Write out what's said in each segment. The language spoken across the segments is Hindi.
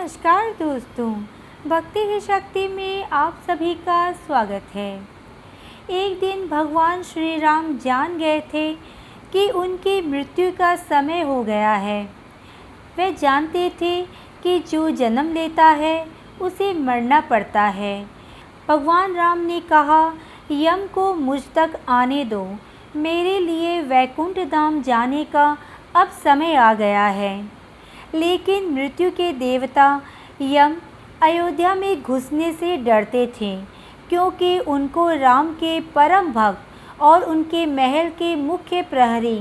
नमस्कार दोस्तों, भक्ति की शक्ति में आप सभी का स्वागत है। एक दिन भगवान श्री राम जान गए थे कि उनकी मृत्यु का समय हो गया है। वे जानते थे कि जो जन्म लेता है उसे मरना पड़ता है। भगवान राम ने कहा, यम को मुझ तक आने दो, मेरे लिए वैकुंठ धाम जाने का अब समय आ गया है। लेकिन मृत्यु के देवता यम अयोध्या में घुसने से डरते थे, क्योंकि उनको राम के परम भक्त और उनके महल के मुख्य प्रहरी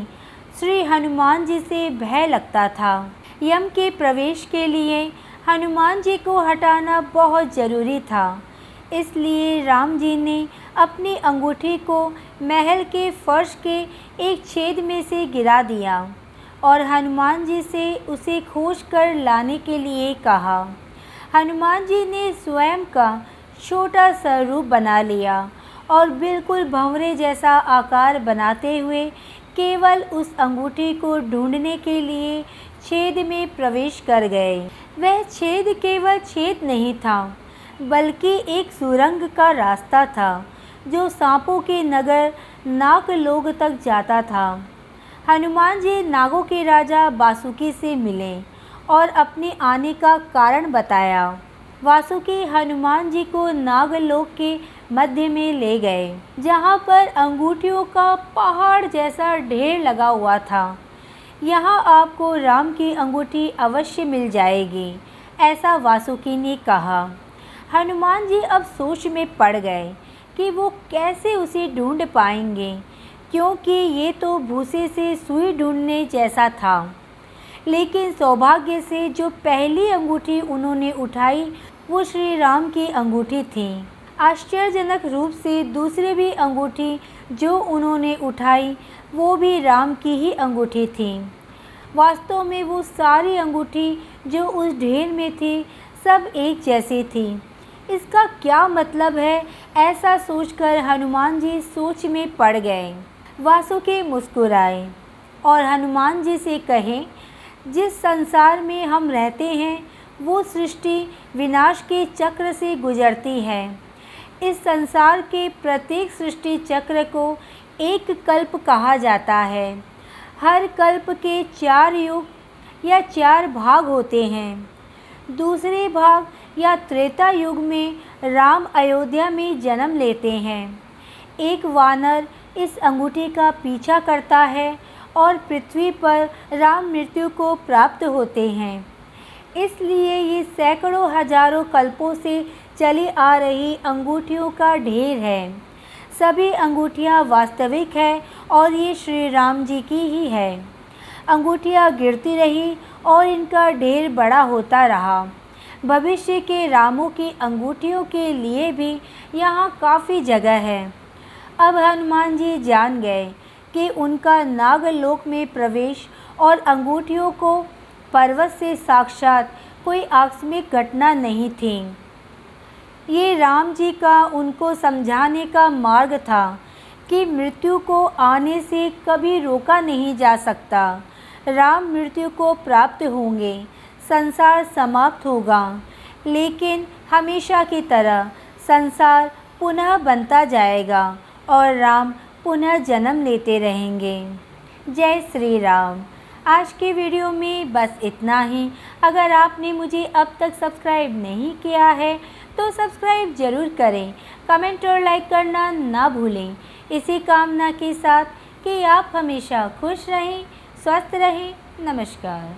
श्री हनुमान जी से भय लगता था। यम के प्रवेश के लिए हनुमान जी को हटाना बहुत ज़रूरी था। इसलिए राम जी ने अपनी अंगूठी को महल के फर्श के एक छेद में से गिरा दिया और हनुमान जी से उसे खोज कर लाने के लिए कहा। हनुमान जी ने स्वयं का छोटा सा रूप बना लिया और बिल्कुल भंवरे जैसा आकार बनाते हुए केवल उस अंगूठी को ढूंढने के लिए छेद में प्रवेश कर गए। वह छेद केवल छेद नहीं था, बल्कि एक सुरंग का रास्ता था जो सांपों के नगर नागलोक तक जाता था। हनुमान जी नागों के राजा वासुकी से मिले और अपने आने का कारण बताया। वासुकी हनुमान जी को नागलोक के मध्य में ले गए, जहाँ पर अंगूठियों का पहाड़ जैसा ढेर लगा हुआ था। यहाँ आपको राम की अंगूठी अवश्य मिल जाएगी, ऐसा वासुकी ने कहा। हनुमान जी अब सोच में पड़ गए कि वो कैसे उसे ढूंढ पाएंगे, क्योंकि ये तो भूसे से सुई ढूंढने जैसा था। लेकिन सौभाग्य से जो पहली अंगूठी उन्होंने उठाई वो श्री राम की अंगूठी थी। आश्चर्यजनक रूप से दूसरी भी अंगूठी जो उन्होंने उठाई वो भी राम की ही अंगूठी थी। वास्तव में वो सारी अंगूठी जो उस ढेर में थी सब एक जैसी थी। इसका क्या मतलब है, ऐसा सोचकर हनुमान जी सोच में पड़ गए। वासुकी मुस्कुराए और हनुमान जी से कहे, जिस संसार में हम रहते हैं वो सृष्टि विनाश के चक्र से गुजरती है। इस संसार के प्रत्येक सृष्टि चक्र को एक कल्प कहा जाता है। हर कल्प के 4 युग या 4 भाग होते हैं। दूसरे भाग या त्रेता युग में राम अयोध्या में जन्म लेते हैं। एक वानर इस अंगूठी का पीछा करता है और पृथ्वी पर राम मृत्यु को प्राप्त होते हैं। इसलिए ये सैकड़ों हजारों कल्पों से चली आ रही अंगूठियों का ढेर है। सभी अंगूठियाँ वास्तविक है और ये श्री राम जी की ही है। अंगूठियाँ गिरती रही और इनका ढेर बड़ा होता रहा। भविष्य के रामों की अंगूठियों के लिए भी यहाँ काफ़ी जगह है। अब हनुमान जी जान गए कि उनका नागलोक में प्रवेश और अंगूठियों को पर्वत से साक्षात कोई आकस्मिक घटना नहीं थी। ये राम जी का उनको समझाने का मार्ग था कि मृत्यु को आने से कभी रोका नहीं जा सकता। राम मृत्यु को प्राप्त होंगे, संसार समाप्त होगा, लेकिन हमेशा की तरह संसार पुनः बनता जाएगा और राम पुनः जन्म लेते रहेंगे। जय श्री राम। आज के वीडियो में बस इतना ही। अगर आपने मुझे अब तक सब्सक्राइब नहीं किया है तो सब्सक्राइब ज़रूर करें, कमेंट और लाइक करना ना भूलें। इसी कामना के साथ कि आप हमेशा खुश रहें, स्वस्थ रहें। नमस्कार।